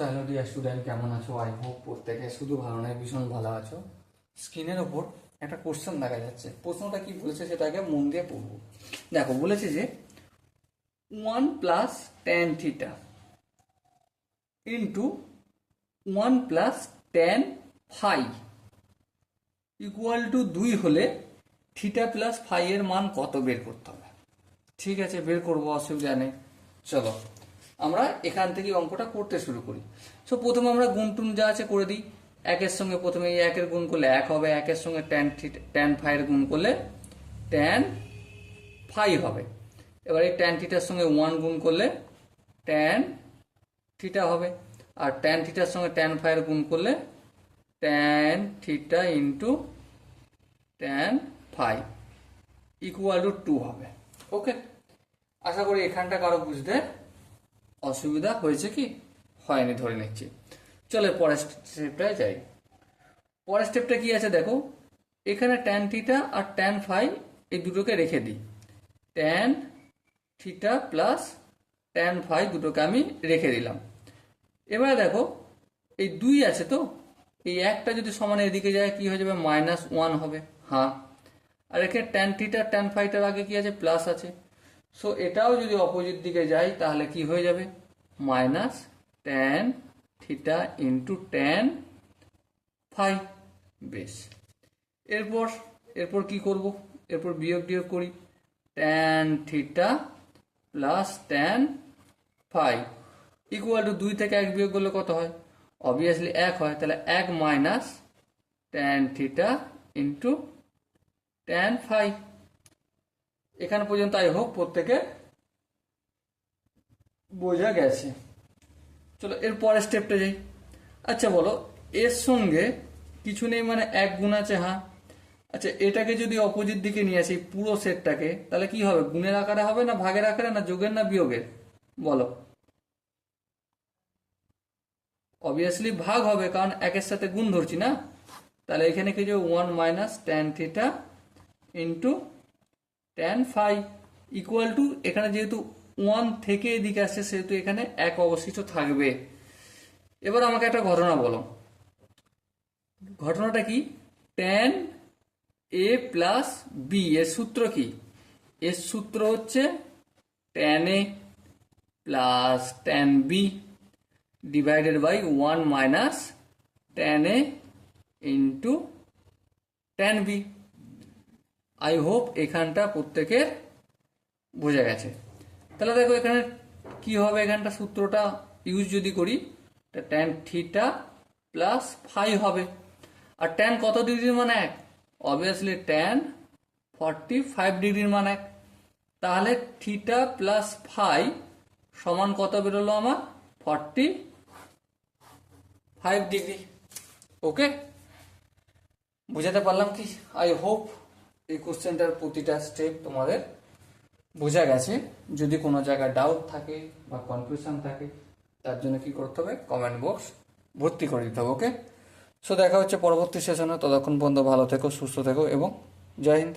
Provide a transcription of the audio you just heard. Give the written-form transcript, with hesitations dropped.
Hello dear student, কেমন আছো? I hope প্রত্যেকে শুধু ভালো নয়, ভীষণ ভালো আছো। স্ক্রিনের ওপর একটা কোশ্চেন দেখা যাচ্ছে। প্রশ্নটা কি বলেছে সেটাকে মন দিয়ে পড়বো। দেখো, বলেছে যে 1 + tan θ into 1 + tan φ equal to 2 হলে θ + φ এর মান কত বের করতে হবে। ঠিক আছে, বের করবো, অসুবিধা নেই। চলো আমরা এখান থেকে অঙ্কটা করতে শুরু করি। সো প্রথমে আমরা গুণ টুন যা আছে করে দিই। একের সঙ্গে প্রথমে এই একের গুণ করলে 1 হবে, একের সঙ্গে tan φ এর গুণ করলে tan φ হবে। এবার এই tan θ সঙ্গে 1 গুণ করলে tan θ হবে, আর tan θ সঙ্গে tan φ এর গুণ করলে tan θ into tan φ equal to 2 হবে। ওকে, আশা করি এখানটা কারো বুঝতে অসুবিধা হয়েছে কি হয়নি, ধরে নিচ্ছি। চলে পরের স্টেপটায় যাই। পরের স্টেপটা কি আছে দেখো, এখানে tan θ আর tan φ এই দুটোকে রেখে দিই। tan θ প্লাস tan φ দুটোকে আমি রেখে দিলাম। এবারে দেখো এই 2 আছে, তো এই একটা যদি সমান এদিকে যায় কি হয়ে যাবে? -1 হবে। হ্যাঁ, আর এখানে tan θ tan φ টার আগে কি আছে? প্লাস আছে। সো এটাও যদি অপোজিট দিকে যায় তাহলে কি হয়ে যাবে? -tan θ into tan φ। বেশ, এরপর এরপর কি করব? এরপর বিয়োগ টিয়োগ করি। tan θ plus tan φ equal to 2 থেকে 1 বিয়োগ করলে কত হয়? অবভিয়াসলি 1 হয়, তাহলে 1 মাইনাস tan θ ইন্টু tan φ। এখানে পর্যন্ত আই হোপ প্রত্যেকে বোঝা গেছে। চলো এর পরের স্টেপটা যাই। আচ্ছা বলো, এর সঙ্গে কিছু নেই মানে 1 গুণ আছে। হ্যাঁ, আচ্ছা এটাকে যদি অপোজিট দিকে নিয়ে আসি পুরো সেটটাকে, তাহলে কি হবে? গুণের আকারে হবে না ভাগের আকারে, না যোগের না বিয়োগের? বলো। অবভিয়াসলি ভাগ হবে, কারণ একের সাথে গুণ ধরছি না। তাহলে এখানে কি যে 1 minus tan θ into tan φ equal to, এখানে যেহেতু 1 থেকে এদিকে আসছে সেহেতু এখানে 1 অবশিষ্ট থাকবে। এবার আমাকে একটা ঘটনা বলো। ঘটনাটা কি? tan a প্লাস b এর সূত্র কি? এর সূত্র হচ্ছে tan a plus tan b divided by 1 minus tan a into tan b। I hope এখানটা প্রত্যেকের বোঝা গেছে। তাহলে দেখো এখানে কি হবে, এখানটা সূত্রটা ইউজ যদি করি tan θ প্লাস φ হবে। আর tan কত ডিগ্রির মান 1? অবভিয়াসলি tan 45 ডিগ্রির মান 1। তাহলে θ প্লাস φ সমান কত বেরোলো আমার? 45 ডিগ্রি। ওকে, বুঝাতে পারলাম কি? আই হোপ এই কোশ্চেনটার প্রতিটা স্টেপ তোমাদের বোঝা গেছে। যদি কোনো জায়গায় ডাউট থাকে বা কনফিউশন থাকে তার জন্য কি করতে হবে? কমেন্ট বক্স ভর্তি করে দিতে হবে। ওকে, সো দেখা হচ্ছে পরবর্তী সেশনে। ততক্ষণ পর্যন্ত ভালো থেকো, সুস্থ থেকো এবং জয় হিন্দ।